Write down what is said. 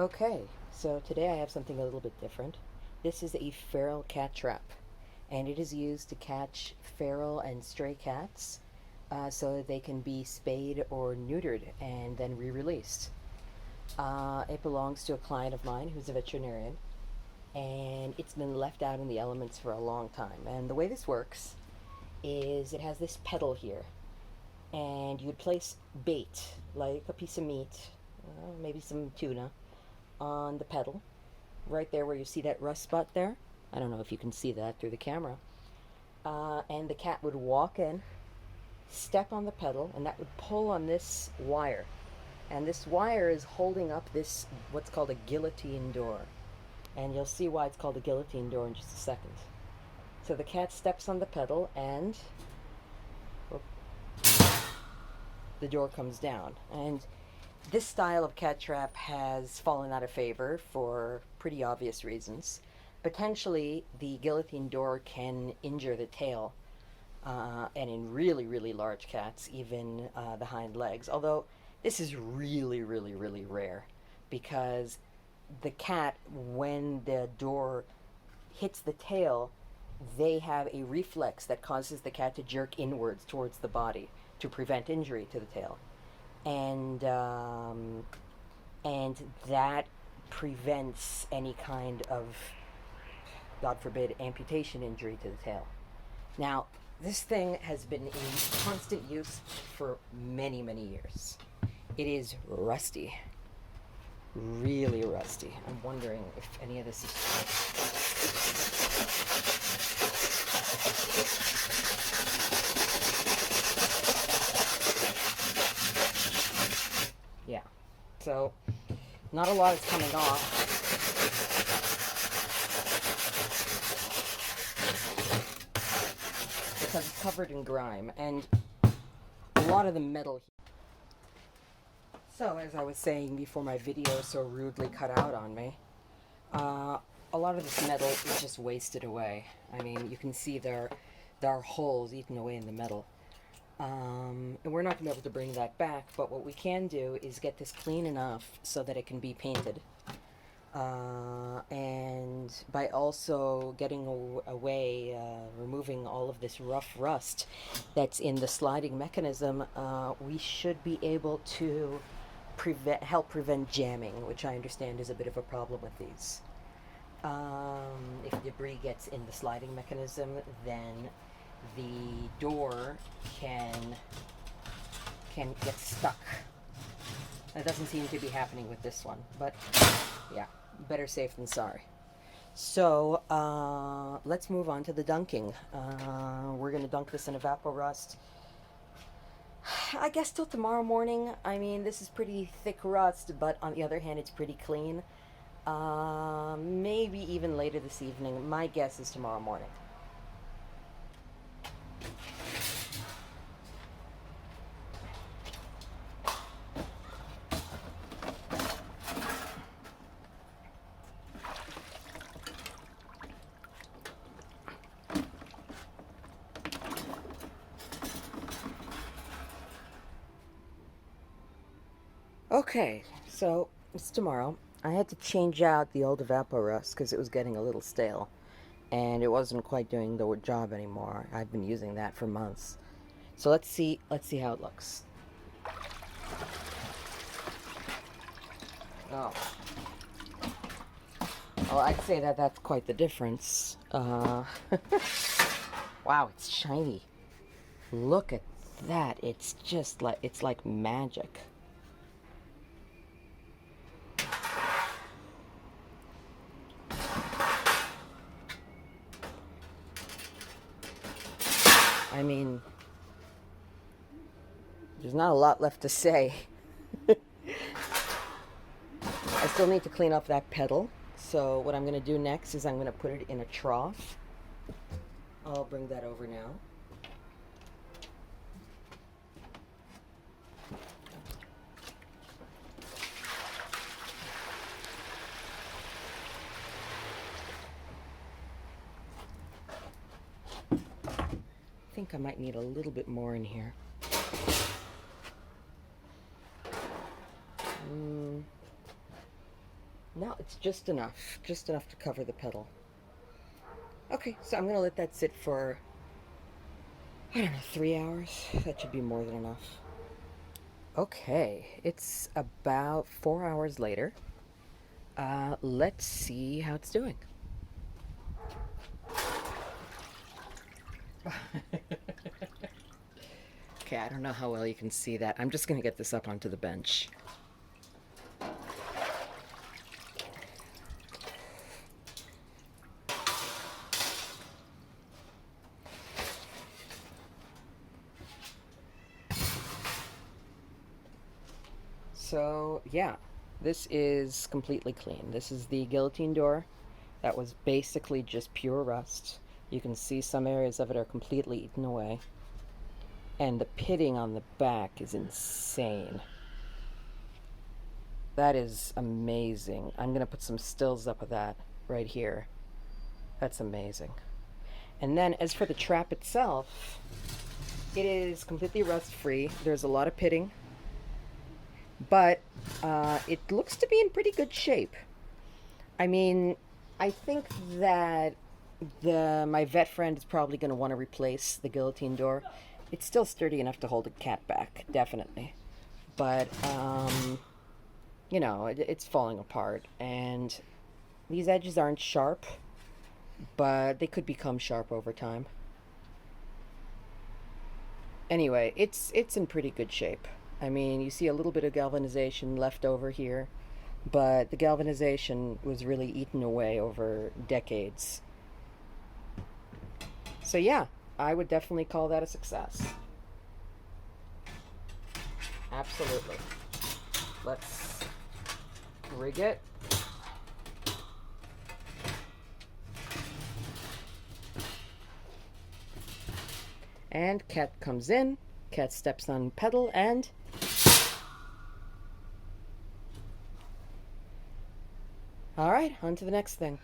Okay, so today I have something a little bit different. This is a feral cat trap, and it is used to catch feral and stray cats so that they can be spayed or neutered and then re-released. It belongs to a client of mine who's a veterinarian, and it's been left out in the elements for a long time. And the way this works is it has this pedal here, and you'd place bait, like a piece of meat, maybe some tuna, on the pedal, right there where you see that rust spot there. I don't know if you can see that through the camera. And the cat would walk in, step on the pedal, and that would pull on this wire. And this wire is holding up this, what's called a guillotine door. And you'll see why it's called a guillotine door in just a second. So the cat steps on the pedal and the door comes down. And this style of cat trap has fallen out of favor for pretty obvious reasons. Potentially, the guillotine door can injure the tail, and in really, really large cats, even the hind legs. Although this is really, really, really rare because the cat, when the door hits the tail, they have a reflex that causes the cat to jerk inwards towards the body to prevent injury to the tail. And that prevents any kind of, God forbid, amputation injury to the tail. Now, this thing has been in constant use for many, many years. It is rusty, really rusty. I'm wondering if any of this is yeah. So, not a lot is coming off. Because it's covered in grime, and a lot of the metal. So, as I was saying before my video so rudely cut out on me, a lot of this metal is just wasted away. I mean, you can see there are holes eaten away in the metal. And we're not going to be able to bring that back, but what we can do is get this clean enough so that it can be painted. And by also getting away, removing all of this rough rust that's in the sliding mechanism, we should be able to help prevent jamming, which I understand is a bit of a problem with these. If debris gets in the sliding mechanism, then the door can get stuck. That doesn't seem to be happening with this one, but yeah, better safe than sorry. So let's move on to the dunking. We're going to dunk this in Evapo Rust, I guess, till tomorrow morning. I mean, this is pretty thick rust, but on the other hand, it's pretty clean. Maybe even later this evening. My guess is tomorrow morning. Okay, so it's tomorrow. I had to change out the old Evapo Rust because it was getting a little stale, and it wasn't quite doing the job anymore. I've been using that for months. So let's see how it looks. Oh, well, I'd say that that's quite the difference. Wow, it's shiny. Look at that. It's just like, it's like magic. I mean, there's not a lot left to say. I still need to clean up that pedal. So what I'm going to do next is I'm going to put it in a trough. I'll bring that over now. I think I might need a little bit more in here. Now it's just enough to cover the pedal. Okay, so I'm gonna let that sit for, I don't know, 3 hours. That should be more than enough. Okay, it's about 4 hours later. Let's see how it's doing. Okay, I don't know how well you can see that. I'm just gonna get this up onto the bench. So, yeah, this is completely clean. This is the guillotine door that was basically just pure rust. You can see some areas of it are completely eaten away. And the pitting on the back is insane. That is amazing. I'm going to put some stills up of that right here. That's amazing. And then as for the trap itself, it is completely rust free. There's a lot of pitting, but it looks to be in pretty good shape. I mean, I think that my vet friend is probably going to want to replace the guillotine door. It's still sturdy enough to hold a cat back, definitely. But it's falling apart, and these edges aren't sharp, but they could become sharp over time. Anyway, it's in pretty good shape. I mean, you see a little bit of galvanization left over here, but the galvanization was really eaten away over decades. So yeah, I would definitely call that a success. Absolutely. Let's rig it. And Cat comes in. Cat steps on pedal and all right, on to the next thing.